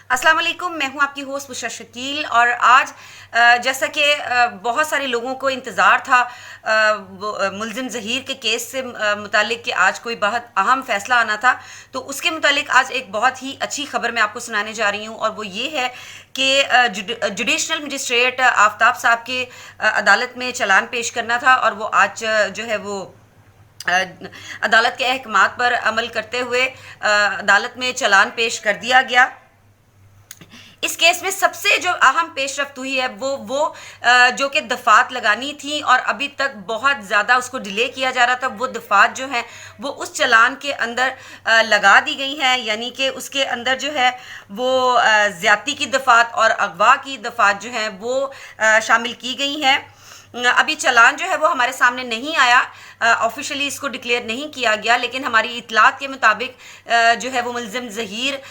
अस्सलाम वालेकुम, मैं हूं आपकी होस्ट बुशरा शकील। और आज जैसा कि बहुत सारे लोगों को इंतज़ार था मुलजिम ज़हीर के केस से मुतालिक कि आज कोई बहुत अहम फ़ैसला आना था, तो उसके मुतालिक आज एक बहुत ही अच्छी खबर मैं आपको सुनाने जा रही हूं। और वो ये है कि जुडिशनल मजिस्ट्रेट आफ्ताब साहब के अदालत में चालान पेश करना था, और वो आज जो है वो अदालत के अहकामात पर अमल करते हुए अदालत में चालान पेश कर दिया गया। इस केस में सबसे जो अहम पेशरफ्त हुई है वो जो कि दफात लगानी थी और अभी तक बहुत ज़्यादा उसको डिले किया जा रहा था, वो दफात जो है वो उस चालान के अंदर लगा दी गई हैं। यानी कि उसके अंदर जो है वो ज़्यादती की दफात और अगवा की दफात जो है वो शामिल की गई हैं। अभी चालान जो है वो हमारे सामने नहीं आया, ऑफिशियली इसको डिक्लेयर नहीं किया गया, लेकिन हमारी इतलात के मुताबिक जो है वो मुलजिम ज़हीर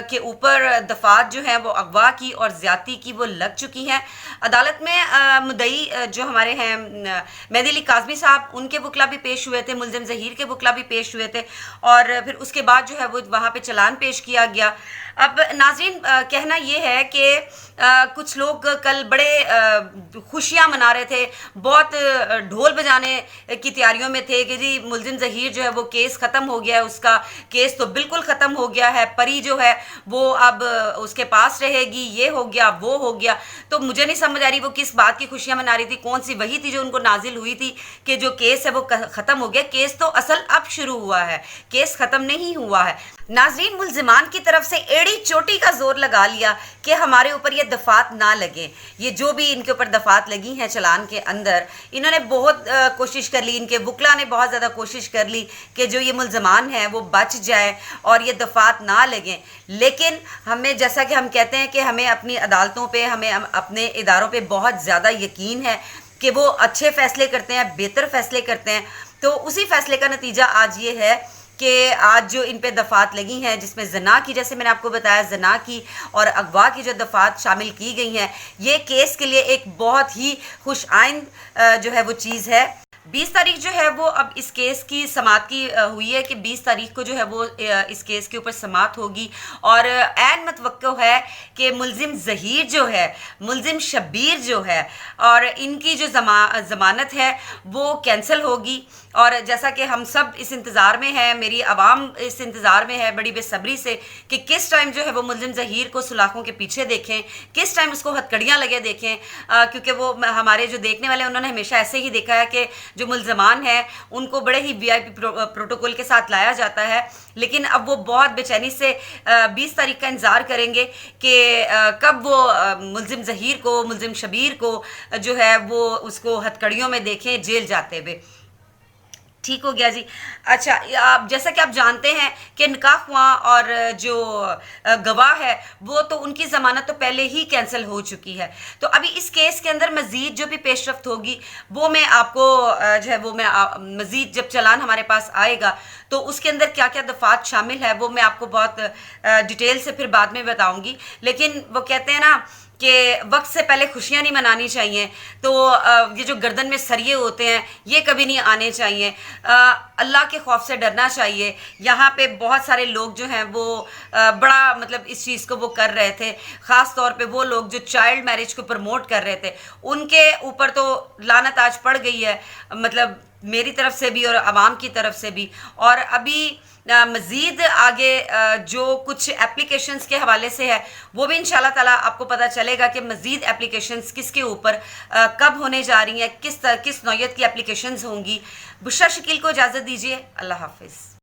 के ऊपर दफात जो है वो अगवा की और ज़्यादती की वो लग चुकी हैं। अदालत में मुद्दई जो हमारे हैं मेहदी अली काज़मी साहब, उनके वकला भी पेश हुए थे, मुलजिम ज़हीर के वकला भी पेश हुए थे, और फिर उसके बाद जो है वो वहाँ पे चालान पेश किया गया। अब नाज़रीन, कहना ये है कि कुछ लोग कल बड़े खुशियाँ मना रहे थे, बहुत ढोल बजाने की तैयारियों में थे कि जी मुलजिम ज़हीर जो है वो केस ख़त्म हो गया है, उसका केस तो बिल्कुल ख़त्म हो गया है, परी जो है वो अब उसके पास रहेगी, ये हो गया वो हो गया। तो मुझे नहीं समझ आ रही वो किस बात की खुशियाँ मना रही थी, कौन सी वही थी जो उनको नाजिल हुई थी कि जो केस है वो ख़त्म हो गया। केस तो असल अब शुरू हुआ है, केस ख़त्म नहीं हुआ है। नाजरीन, मुलजिमान की तरफ से एड़ी चोटी का जोर लगा लिया कि हमारे ऊपर ये दफात ना लगे। ये जो भी इनके ऊपर दफात लगी हैं चलान के अंदर, इन्होंने बहुत कोशिश कर ली, इनके वकला ने बहुत ज़्यादा कोशिश कर ली कि जो ये मुलजमान हैं वो बच जाए और ये दफात ना लगें। लेकिन हमें, जैसा कि हम कहते हैं कि हमें अपनी अदालतों पे, हमें अपने इदारों पे बहुत ज़्यादा यकीन है कि वो अच्छे फ़ैसले करते हैं, बेहतर फ़ैसले करते हैं। तो उसी फ़ैसले का नतीजा आज ये है कि आज जो इन पे दफात लगी हैं, जिसमें जना की, जैसे मैंने आपको बताया, जना की और अगवा की जो दफात शामिल की गई हैं, ये केस के लिए एक बहुत ही खुश आइंद जो है वो चीज़ है। 20 तारीख जो है वो अब इस केस की समात की हुई है कि 20 तारीख को जो है वो इस केस के ऊपर समात होगी, और ऐन मतवक्को है कि मुलजिम ज़हीर जो है, मुलजिम शब्बीर जो है, और इनकी जो ज़मानत है वो कैंसिल होगी। और जैसा कि हम सब इस इंतज़ार में हैं, मेरी आवाम इस इंतज़ार में है बड़ी बेसब्री से कि किस टाइम जो है वो मुलजिम ज़हीर को सुलाखों के पीछे देखें, किस टाइम उसको हथकड़ियाँ लगे देखें, क्योंकि वो हमारे जो देखने वाले उन्होंने हमेशा ऐसे ही देखा है कि जो मुलजमान हैं उनको बड़े ही VIP प्रोटोकॉल के साथ लाया जाता है। लेकिन अब वो बहुत बेचैनी से 20 तारीख का इंतज़ार करेंगे कि कब वो मुलजिम ज़हीर को, मुलजिम शब्बीर को जो है वो उसको हथकड़ियों में देखें जेल जाते हुए। ठीक हो गया जी। अच्छा, आप जैसा कि आप जानते हैं कि निकाह हुआ और जो गवाह है वो तो उनकी ज़मानत तो पहले ही कैंसिल हो चुकी है। तो अभी इस केस के अंदर मज़ीद जो भी पेशरफ्त होगी वो मैं आपको जो है वो मैं मज़ीद जब चालान हमारे पास आएगा तो उसके अंदर क्या क्या दफात शामिल है वो मैं आपको बहुत डिटेल से फिर बाद में बताऊँगी। लेकिन वो कहते हैं ना कि वक्त से पहले खुशियाँ नहीं मनानी चाहिए, तो ये जो गर्दन में सरिये होते हैं ये कभी नहीं आने चाहिए। अल्लाह के खौफ से डरना चाहिए। यहाँ पे बहुत सारे लोग जो हैं वो बड़ा मतलब इस चीज़ को वो कर रहे थे, ख़ास तौर पे वो लोग जो चाइल्ड मैरिज को प्रमोट कर रहे थे, उनके ऊपर तो लानत आज पड़ गई है, मतलब मेरी तरफ से भी और आवाम की तरफ से भी। और अभी मज़ीद आगे जो कुछ एप्लीकेशंस के हवाले से है वो भी इंशाल्लाह ताला आपको पता चलेगा कि मज़ीद एप्लीकेशंस किसके ऊपर कब होने जा रही हैं, किस नौयत की एप्लीकेशंस होंगी। बुशरा शकील को इजाज़त दीजिए। अल्लाह हाफ़िज़।